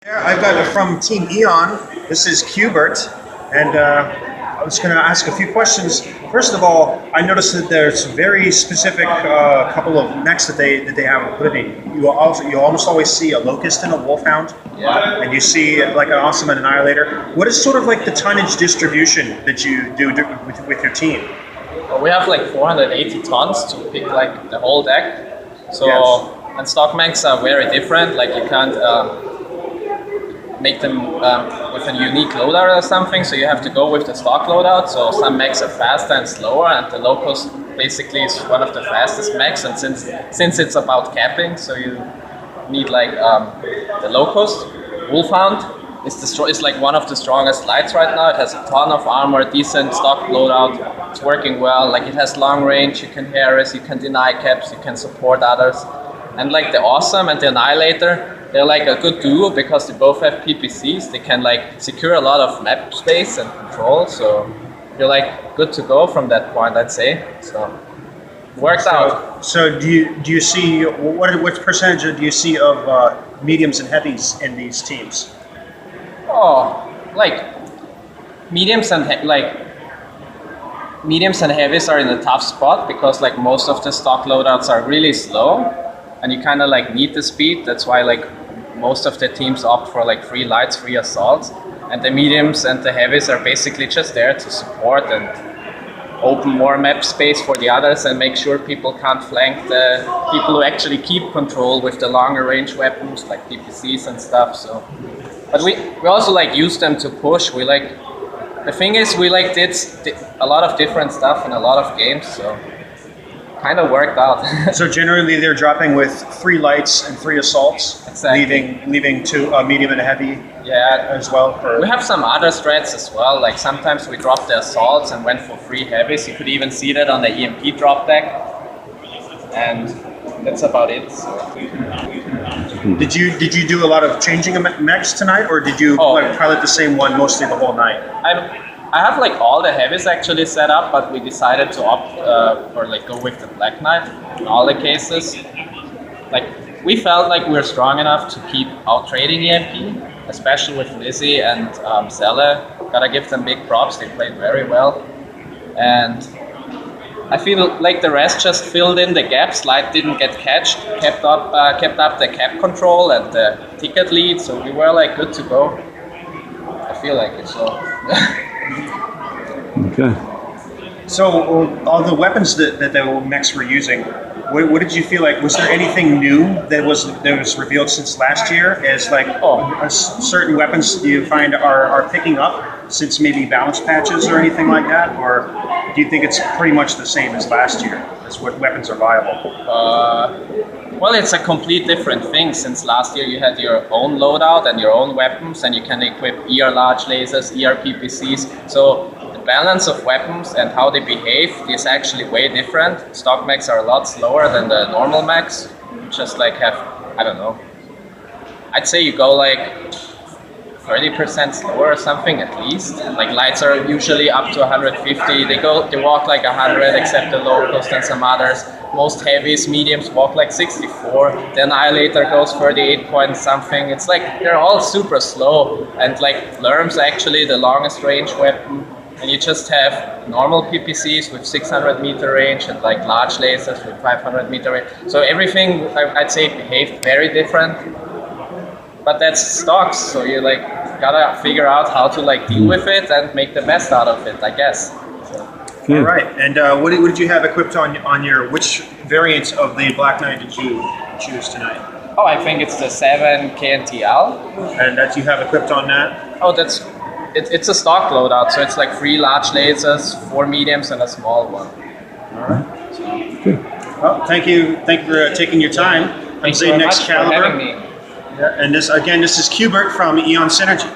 Yeah, I've got from Team EON. This is Kjubert, and I was going to ask a few questions. First of all, I noticed that there's very specific couple of mechs that they have included. You almost always see a Locust and a Wolfhound, Yeah. and you see like an Awesome and Annihilator. What is sort of like the tonnage distribution that you do with your team? Well, we have like 480 tons to pick like the whole deck. So Yes. and stock mechs are very different. Like you can't make them with a unique loadout or something. So you have to go with the stock loadout. So some mechs are faster and slower, and the Locust basically is one of the fastest mechs. And since it's about capping, so you need like the Locust. Wolfhound is like one of the strongest lights right now. It has a ton of armor, decent stock loadout. It's working well. Like it has long range. You can harass, you can deny caps, you can support others. And like the Awesome and the Annihilator, they're like a good duo because they both have PPCs. They can like secure a lot of map space and control. So you're like good to go from that point, I'd say. So worked out. So do you see what percentage do you see of mediums and heavies in these teams? Oh, like mediums and mediums and heavies are in a tough spot because like most of the stock loadouts are really slow, and you kind of like need the speed. That's why like most of the teams opt for like 3 lights, 3 assaults, and the mediums and the heavies are basically just there to support and open more map space for the others and make sure people can't flank the people who actually keep control with the longer range weapons like PPCs and stuff. So, but we also like use them to push. We like the thing is we like did a lot of different stuff in a lot of games, so kind of worked out. So generally they're dropping with 3 lights and 3 assaults, Exactly. leaving 2 medium and a heavy Yeah, as well. we have some other strats as well. Like sometimes we dropped the assaults and went for 3 heavies. You could even see that on the EMP drop deck, and that's about it. So. Did you do a lot of changing of mechs tonight, or did you like pilot the same one mostly the whole night? I have like all the heavies actually set up, but we decided to opt or like go with the Black Knight in all the cases. Like we felt like we're strong enough to keep out trading EMP, especially with Lizzie and Zelle. Gotta give them big props. They played very well, and I feel like the rest just filled in the gaps. Light didn't get catched, kept up the cap control and the ticket lead, so we were like good to go. I feel like it. So. Okay. So all the weapons that the mechs were using, what did you feel like? Was there anything new that was revealed since last year? As like certain weapons you find are picking up since maybe balance patches or anything like that, or do you think it's pretty much the same as last year? As what weapons are viable? Well, it's a complete different thing. Since last year you had your own loadout and your own weapons, and you can equip ER large lasers, ER PPCs. So the balance of weapons and how they behave is actually way different. Stock mechs are a lot slower than the normal mechs. Just like have, I don't know, I'd say you go like 30% slower or something at least. Like lights are usually up to 150. They walk like 100 except the Locust and some others. Most heavies, mediums walk like 64. The Annihilator goes 38 point something. It's like they're all super slow, and like Lerm's actually the longest range weapon. And you just have normal PPCs with 600 meter range and like large lasers with 500 meter range. So everything I'd say behaved very different. But that's stocks, so you like gotta figure out how to like deal with it and make the best out of it, I guess. So. All right, and what did you have equipped on your, which variant of the Black Knight did you choose tonight? Oh, I think it's the 7 KNTL. And that you have equipped on that? Oh, it's a stock loadout, so it's like 3 large lasers, 4 mediums, and a small one. All right. Well, thank you for taking your time. Thank you very much for having me. Yeah, and this is Kjubert from EON Synergy.